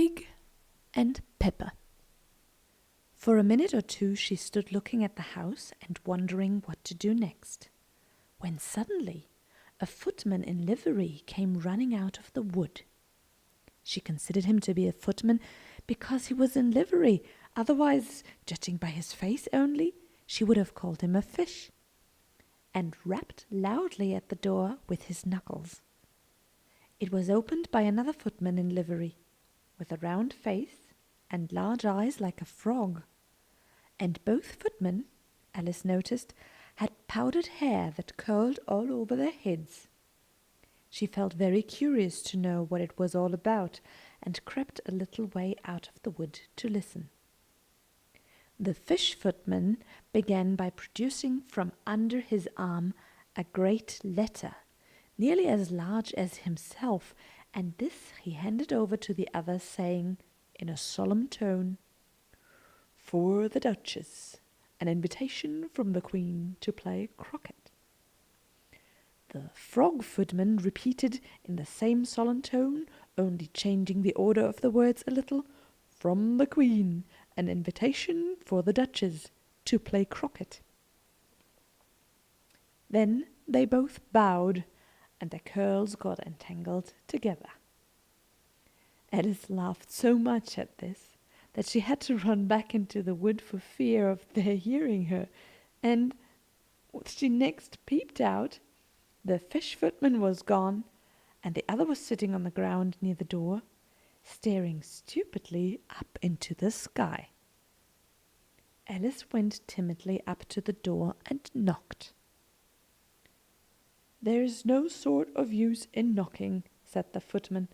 Pig and Pepper. For a minute or two she stood looking at the house and wondering what to do next, when suddenly a footman in livery came running out of the wood. She considered him to be a footman because he was in livery, otherwise, judging by his face only, she would have called him a fish, and rapped loudly at the door with his knuckles. It was opened by another footman in livery, with a round face and large eyes like a frog, and both footmen, Alice noticed, had powdered hair that curled all over their heads. She felt very curious to know what it was all about, and crept a little way out of the wood to listen. The fish footman began by producing from under his arm a great letter, nearly as large as himself, and this he handed over to the other, saying, in a solemn tone, "For the Duchess, an invitation from the Queen to play croquet." The frog footman repeated in the same solemn tone, only changing the order of the words a little, "From the Queen, an invitation for the Duchess to play croquet." Then they both bowed, and their curls got entangled together. Alice laughed so much at this that she had to run back into the wood for fear of their hearing her, and when she next peeped out, the fish footman was gone, and the other was sitting on the ground near the door, staring stupidly up into the sky. Alice went timidly up to the door and knocked. "There's no sort of use in knocking," said the footman,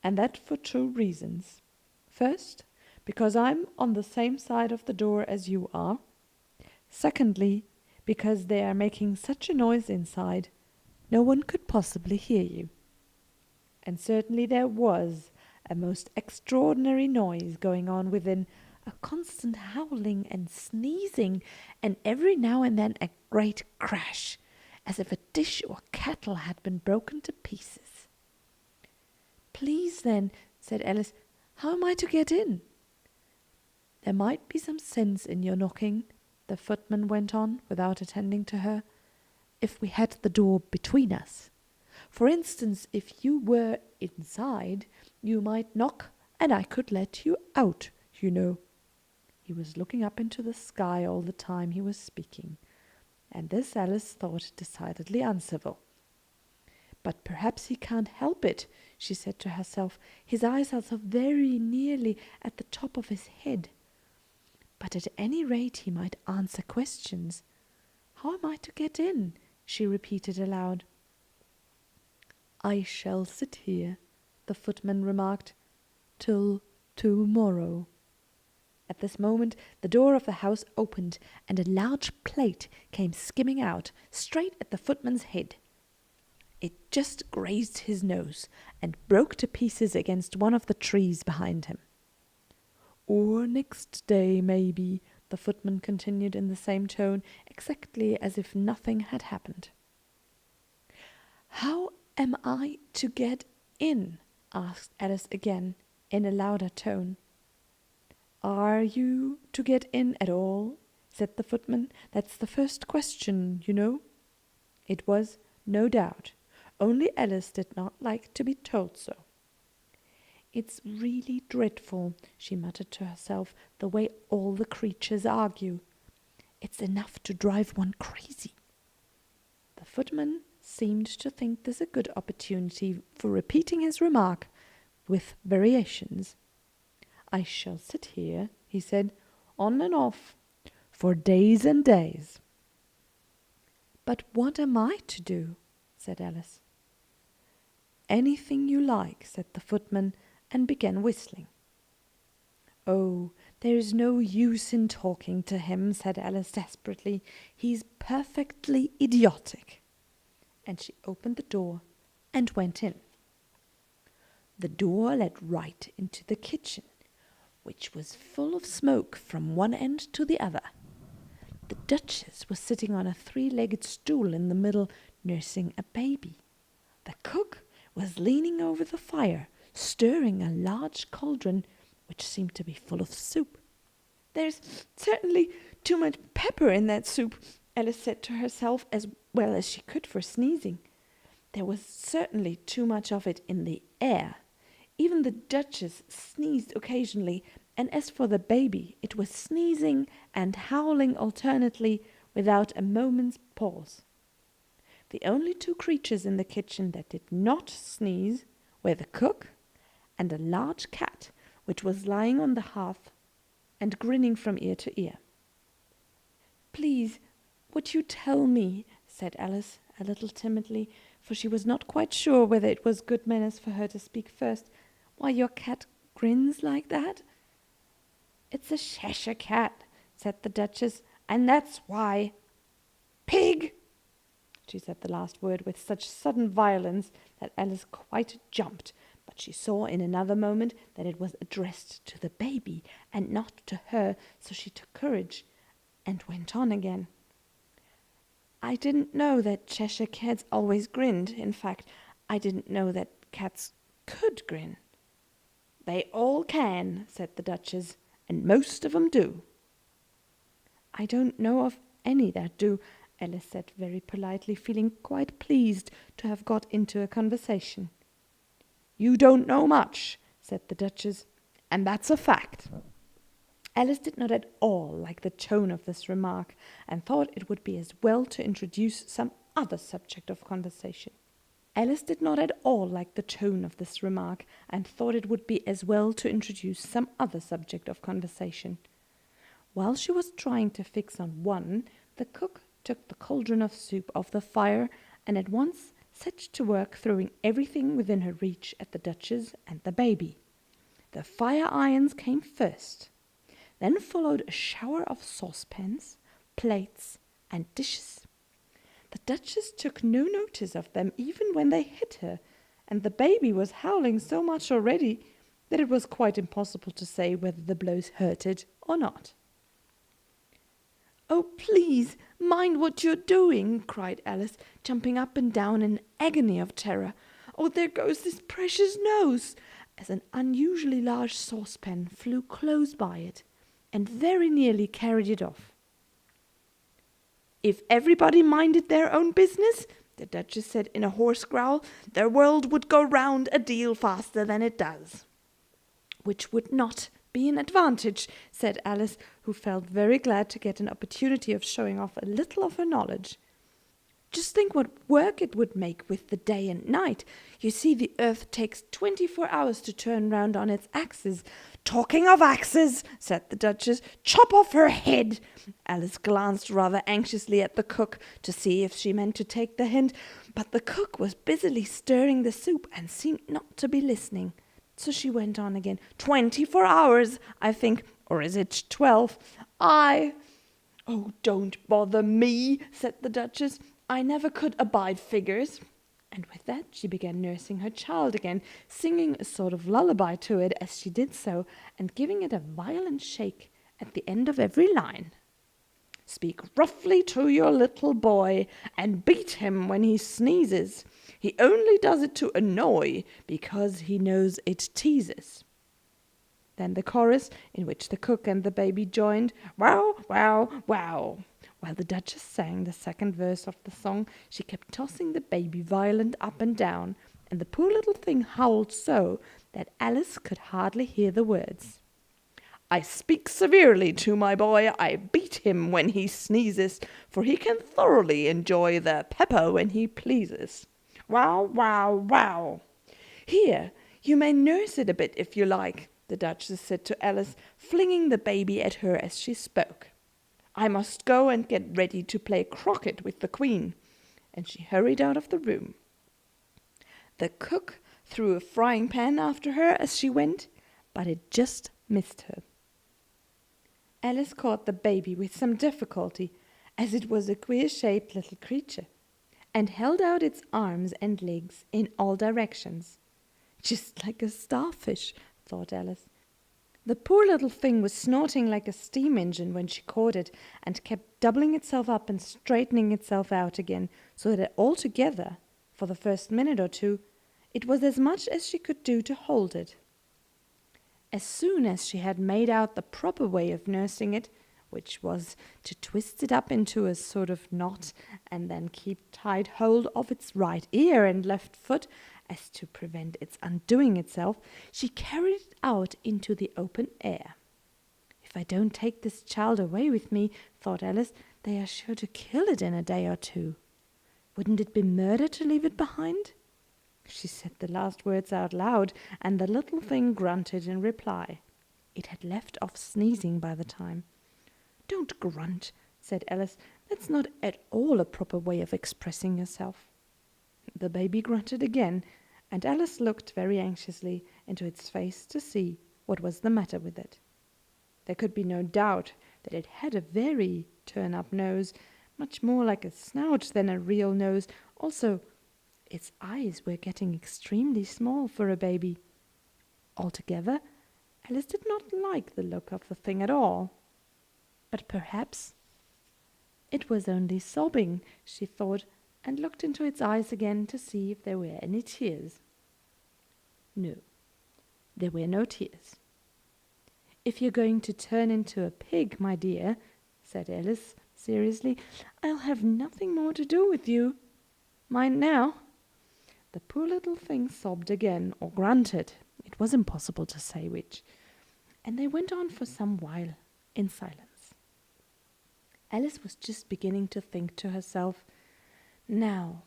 "and that for two reasons. First, because I'm on the same side of the door as you are. Secondly, because they are making such a noise inside, no one could possibly hear you." And certainly there was a most extraordinary noise going on within, a constant howling and sneezing, and every now and then a great crash, as if a dish or kettle had been broken to pieces. "Please, then," said Alice, "how am I to get in?" "There might be some sense in your knocking," the footman went on, without attending to her, "if we had the door between us. For instance, if you were inside, you might knock, and I could let you out, you know." He was looking up into the sky all the time he was speaking, and this Alice thought decidedly uncivil. "But perhaps he can't help it," she said to herself. "His eyes are so very nearly at the top of his head. But at any rate he might answer questions. How am I to get in?" she repeated aloud. "I shall sit here," the footman remarked, "till tomorrow." At this moment the door of the house opened, and a large plate came skimming out, straight at the footman's head. It just grazed his nose, and broke to pieces against one of the trees behind him. "Or next day, maybe," the footman continued in the same tone, exactly as if nothing had happened. "How am I to get in?" asked Alice again, in a louder tone. "Are you to get in at all?" said the footman. "That's the first question, you know." It was, no doubt, only Alice did not like to be told so. "It's really dreadful," she muttered to herself, "the way all the creatures argue. It's enough to drive one crazy." The footman seemed to think this a good opportunity for repeating his remark with variations. "I shall sit here," he said, "on and off, for days and days." "But what am I to do?" said Alice. "Anything you like," said the footman, and began whistling. "Oh, there is no use in talking to him," said Alice desperately. "He's perfectly idiotic." And she opened the door and went in. The door led right into the kitchen, which was full of smoke from one end to the other. The Duchess was sitting on a three-legged stool in the middle, nursing a baby. The cook was leaning over the fire, stirring a large cauldron which seemed to be full of soup. "There's certainly too much pepper in that soup," Alice said to herself as well as she could for sneezing. There was certainly too much of it in the air. Even the Duchess sneezed occasionally, and as for the baby, it was sneezing and howling alternately without a moment's pause. The only two creatures in the kitchen that did not sneeze were the cook and a large cat which was lying on the hearth and grinning from ear to ear. "Please, would you tell me," said Alice, a little timidly, for she was not quite sure whether it was good manners for her to speak first, "why your cat grins like that?" "It's a Cheshire cat," said the Duchess, "and that's why." "Pig!" She said the last word with such sudden violence that Alice quite jumped, but she saw in another moment that it was addressed to the baby and not to her, so she took courage and went on again. "I didn't know that Cheshire cats always grinned. In fact, I didn't know that cats could grin." "They all can," said the Duchess, "and most of 'em do." "I don't know of any that do," Alice said very politely, feeling quite pleased to have got into a conversation. "You don't know much," said the Duchess, "and that's a fact." Alice did not at all like the tone of this remark, and thought it would be as well to introduce some other subject of conversation. Alice did not at all like the tone of this remark, and thought it would be as well to introduce some other subject of conversation. While she was trying to fix on one, the cook took the cauldron of soup off the fire, and at once set to work throwing everything within her reach at the Duchess and the baby. The fire irons came first. Then followed a shower of saucepans, plates, and dishes. The Duchess took no notice of them even when they hit her, and the baby was howling so much already that it was quite impossible to say whether the blows hurted or not. "Oh, please, mind what you're doing," cried Alice, jumping up and down in an agony of terror. "Oh, there goes this precious nose," as an unusually large saucepan flew close by it, and very nearly carried it off. "If everybody minded their own business," the Duchess said in a hoarse growl, "the world would go round a deal faster than it does." "Which would not be an advantage," said Alice, who felt very glad to get an opportunity of showing off a little of her knowledge. "Just think what work it would make with the day and night. You see, the earth takes 24 hours to turn round on its axis." "Talking of axes," said the Duchess, "chop off her head." Alice glanced rather anxiously at the cook to see if she meant to take the hint, but the cook was busily stirring the soup and seemed not to be listening. So she went on again. 24 hours, I think, or is it 12? "Oh, don't bother me," said the Duchess. "I never could abide figures." And with that she began nursing her child again, singing a sort of lullaby to it as she did so, and giving it a violent shake at the end of every line. "Speak roughly to your little boy, and beat him when he sneezes. He only does it to annoy, because he knows it teases." Then the chorus, in which the cook and the baby joined, "Wow, wow, wow." While the Duchess sang the second verse of the song, she kept tossing the baby violent up and down, and the poor little thing howled so that Alice could hardly hear the words. "I speak severely to my boy, I beat him when he sneezes, for he can thoroughly enjoy the pepper when he pleases. Wow, wow, wow." "Here, you may nurse it a bit if you like," the Duchess said to Alice, flinging the baby at her as she spoke. "I must go and get ready to play croquet with the Queen," and she hurried out of the room. The cook threw a frying pan after her as she went, but it just missed her. Alice caught the baby with some difficulty, as it was a queer-shaped little creature, and held out its arms and legs in all directions. "Just like a starfish," thought Alice. The poor little thing was snorting like a steam engine when she caught it, and kept doubling itself up and straightening itself out again, so that altogether, for the first minute or two, It was as much as she could do to hold it. As soon as she had made out the proper way of nursing it, which was to twist it up into a sort of knot and then keep tight hold of its right ear and left foot as to prevent its undoing itself, she carried it out into the open air. If I don't take this child away with me, thought Alice, they are sure to kill it in a day or two. Wouldn't it be murder to leave it behind? She said the last words out loud, and the little thing grunted in reply. It had left off sneezing by the time. "Don't grunt," said Alice. "That's not at all a proper way of expressing yourself." The baby grunted again, and Alice looked very anxiously into its face to see what was the matter with it. There could be no doubt that it had a very turn-up nose, much more like a snout than a real nose. Also, its eyes were getting extremely small for a baby. Altogether, Alice did not like the look of the thing at all. But perhaps it was only sobbing, she thought, and looked into its eyes again to see if there were any tears. No, there were no tears. "If you're going to turn into a pig, my dear," said Alice seriously, "I'll have nothing more to do with you. Mind now." The poor little thing sobbed again, or grunted. It was impossible to say which. And they went on for some while in silence. Alice was just beginning to think to herself, "Now,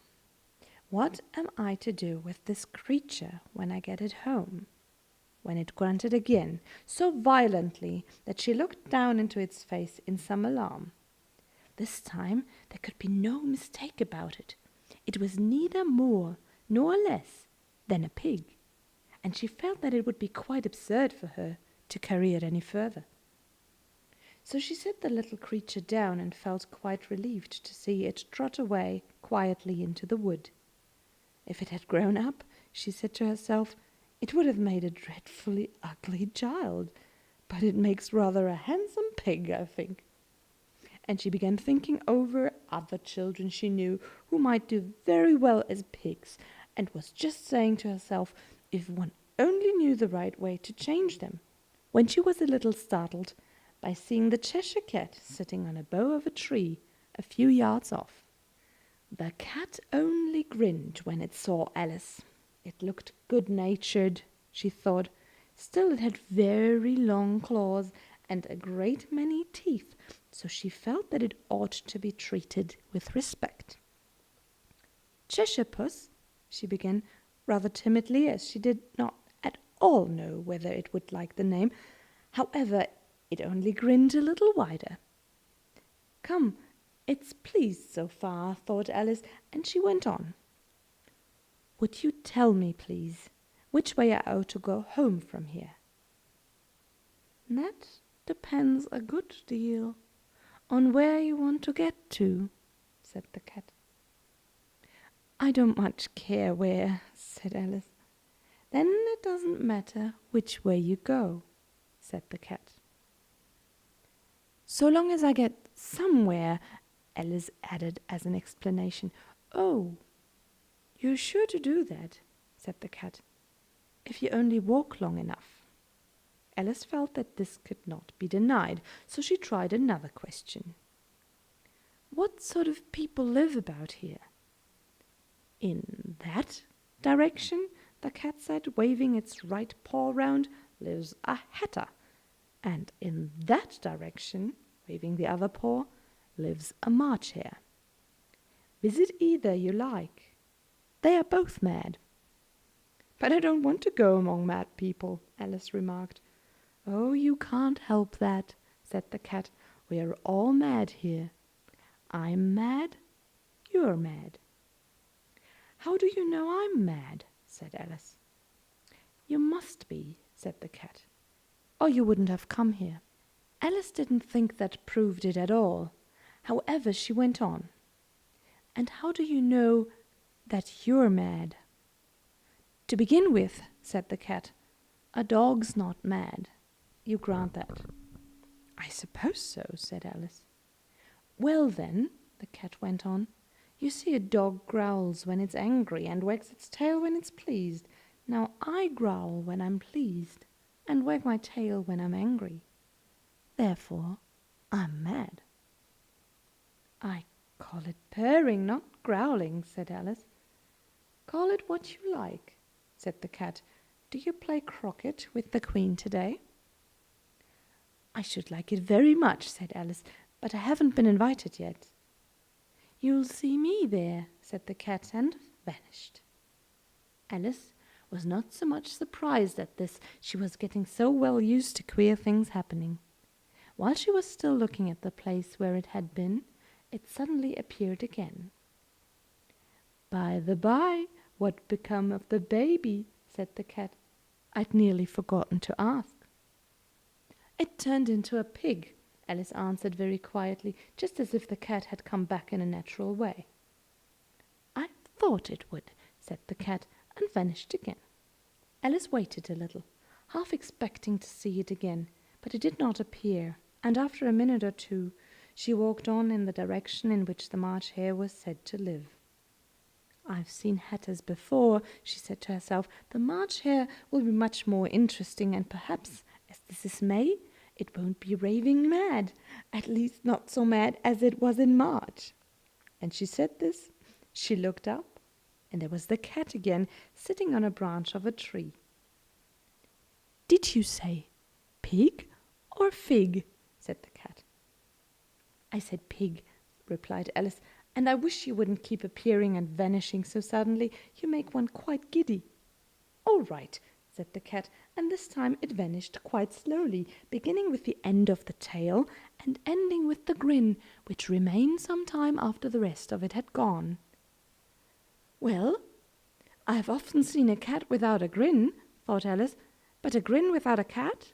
what am I to do with this creature when I get it home?" When it grunted again, so violently that she looked down into its face in some alarm. This time there could be no mistake about it. It was neither more nor less than a pig, and she felt that it would be quite absurd for her to carry it any further. So she set the little creature down and felt quite relieved to see it trot away quietly into the wood. If it had grown up, she said to herself, it would have made a dreadfully ugly child, but it makes rather a handsome pig, I think. And she began thinking over other children she knew who might do very well as pigs, and was just saying to herself, if one only knew the right way to change them, when she was a little startled by seeing the Cheshire Cat sitting on a bough of a tree a few yards off. The cat only grinned when it saw Alice. It looked good-natured, she thought. Still it had very long claws and a great many teeth, so she felt that it ought to be treated with respect. "Cheshire Puss," she began, rather timidly, as she did not at all know whether it would like the name. However, it only grinned a little wider. "Come, it's pleased so far," thought Alice, and she went on. "Would you tell me, please, which way I ought to go home from here?" "That depends a good deal on where you want to get to," said the cat. "I don't much care where," said Alice. "Then it doesn't matter which way you go," said the cat. "So long as I get somewhere," Alice added as an explanation. "Oh, you're sure to do that," said the cat, "if you only walk long enough." Alice felt that this could not be denied, so she tried another question. "What sort of people live about here?" "In that direction," the cat said, waving its right paw round, "lives a hatter, and in that direction," waving the other paw, "lives a March hare. Visit either you like. They are both mad." "But I don't want to go among mad people," Alice remarked. "Oh, you can't help that," said the cat. "We are all mad here. I'm mad, you're mad." "How do you know I'm mad?" said Alice. "You must be," said the cat, "or you wouldn't have come here." Alice didn't think that proved it at all. However, she went on. "And how do you know that you're mad?" "To begin with," said the cat, "a dog's not mad. You grant that?" "I suppose so," said Alice. "Well then," the cat went on, You see, a dog growls when it's angry and wags its tail when it's pleased. Now I growl when I'm pleased and wag my tail when I'm angry. Therefore, I'm mad." "I call it purring, not growling," said Alice. "Call it what you like," said the cat. "Do you play croquet with the Queen today?" "I should like it very much," said Alice, "but I haven't been invited yet." "You'll see me there," said the cat, and vanished. Alice was not so much surprised at this. She was getting so well used to queer things happening. While she was still looking at the place where it had been, it suddenly appeared again. "By the by, what become of the baby?" said the cat. "I'd nearly forgotten to ask." "It turned into a pig," Alice answered very quietly, just as if the cat had come back in a natural way. "I thought it would," said the cat, and vanished again. Alice waited a little, half expecting to see it again, but it did not appear, and after a minute or two she walked on in the direction in which the March Hare was said to live. "I've seen hatters before," she said to herself. "The March Hare will be much more interesting, and perhaps, as this is May, it won't be raving mad, at least not so mad as it was in March." And she said this. She looked up, and there was the cat again, sitting on a branch of a tree. "Did you say pig or fig?" said the cat. "I said pig," replied Alice, "and I wish you wouldn't keep appearing and vanishing so suddenly. You make one quite giddy." "All right," said the cat, and this time it vanished quite slowly, beginning with the end of the tail and ending with the grin, which remained some time after the rest of it had gone. "Well, I've often seen a cat without a grin," thought Alice, "but a grin without a cat?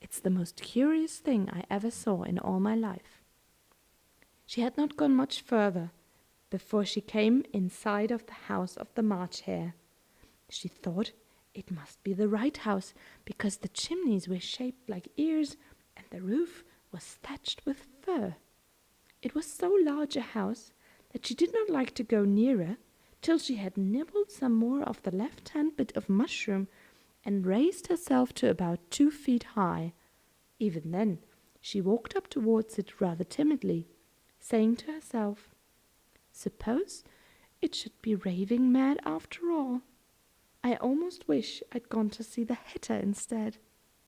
It's the most curious thing I ever saw in all my life." She had not gone much further before she came in sight of the house of the March Hare. She thought it must be the right house, because the chimneys were shaped like ears and the roof was thatched with fur. It was so large a house that she did not like to go nearer till she had nibbled some more of the left-hand bit of mushroom and raised herself to about 2 feet high. Even then she walked up towards it rather timidly, saying to herself, "Suppose it should be raving mad after all. I almost wish I'd gone to see the hatter instead."